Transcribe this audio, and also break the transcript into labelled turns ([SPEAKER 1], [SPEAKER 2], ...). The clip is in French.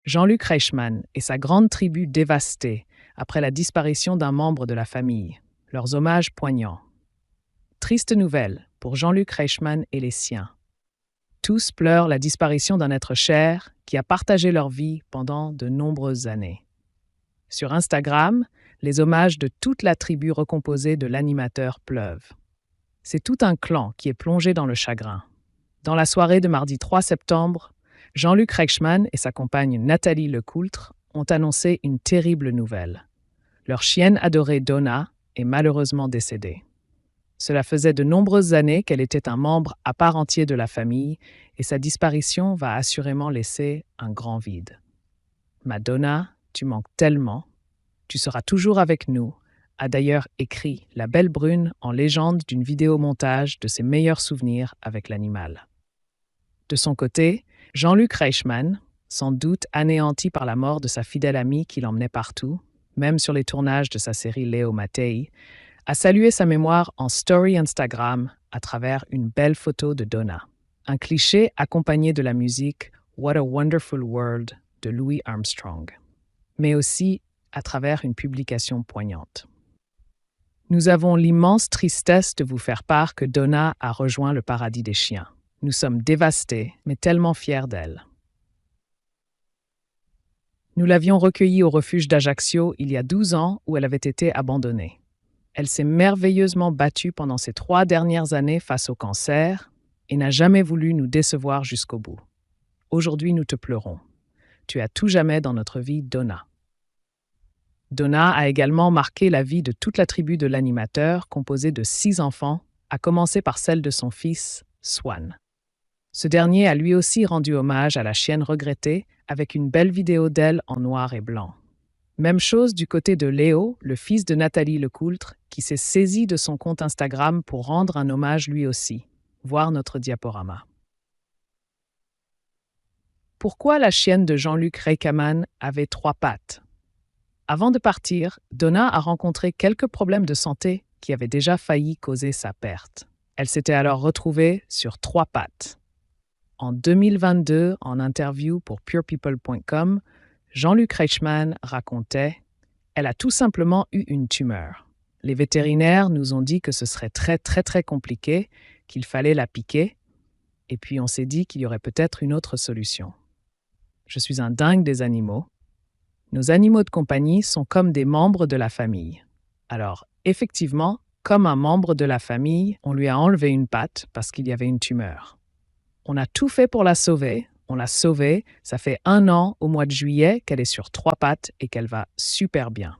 [SPEAKER 1] Jean-Luc Reichmann et sa grande tribu dévastée après la disparition d'un membre de la famille. Leurs hommages poignants. Triste nouvelle pour Jean-Luc Reichmann et les siens. Tous pleurent la disparition d'un être cher qui a partagé leur vie pendant de nombreuses années. Sur Instagram, les hommages de toute la tribu recomposée de l'animateur pleuvent. C'est tout un clan qui est plongé dans le chagrin. Dans la soirée de mardi 3 septembre, Jean-Luc Reichmann et sa compagne Nathalie Lecoultre ont annoncé une terrible nouvelle. Leur chienne adorée Donna est malheureusement décédée. Cela faisait de nombreuses années qu'elle était un membre à part entière de la famille et sa disparition va assurément laisser un grand vide. Madonna, tu manques tellement. Tu seras toujours avec nous, a d'ailleurs écrit la Belle Brune en légende d'une vidéomontage de ses meilleurs souvenirs avec l'animal. De son côté, Jean-Luc Reichmann, sans doute anéanti par la mort de sa fidèle amie qui l'emmenait partout, même sur les tournages de sa série Léo Mattei, a salué sa mémoire en story Instagram à travers une belle photo de Donna. Un cliché accompagné de la musique What a Wonderful World de Louis Armstrong, mais aussi à travers une publication poignante. Nous avons l'immense tristesse de vous faire part que Donna a rejoint le paradis des chiens. Nous sommes dévastés, mais tellement fiers d'elle. Nous l'avions recueillie au refuge d'Ajaccio il y a 12 ans où elle avait été abandonnée. Elle s'est merveilleusement battue pendant ces 3 dernières années face au cancer et n'a jamais voulu nous décevoir jusqu'au bout. Aujourd'hui, nous te pleurons. Tu es à tout jamais dans notre vie, Donna. Donna a également marqué la vie de toute la tribu de l'animateur, composée de 6 enfants, à commencer par celle de son fils, Swan. Ce dernier a lui aussi rendu hommage à la chienne regrettée avec une belle vidéo d'elle en noir et blanc. Même chose du côté de Léo, le fils de Nathalie Lecoultre, qui s'est saisi de son compte Instagram pour rendre un hommage lui aussi. Voir notre diaporama. Pourquoi la chienne de Jean-Luc Reichmann avait 3 pattes? Avant de partir, Donna a rencontré quelques problèmes de santé qui avaient déjà failli causer sa perte. Elle s'était alors retrouvée sur 3 pattes. En 2022, en interview pour purepeople.com, Jean-Luc Reichmann racontait « Elle a tout simplement eu une tumeur. Les vétérinaires nous ont dit que ce serait très compliqué, qu'il fallait la piquer, et puis on s'est dit qu'il y aurait peut-être une autre solution. Je suis un dingue des animaux. Nos animaux de compagnie sont comme des membres de la famille. Alors, effectivement, comme un membre de la famille, on lui a enlevé une patte parce qu'il y avait une tumeur. On a tout fait pour la sauver. On l'a sauvée. Ça fait 1 an, au mois de juillet, qu'elle est sur 3 pattes et qu'elle va super bien.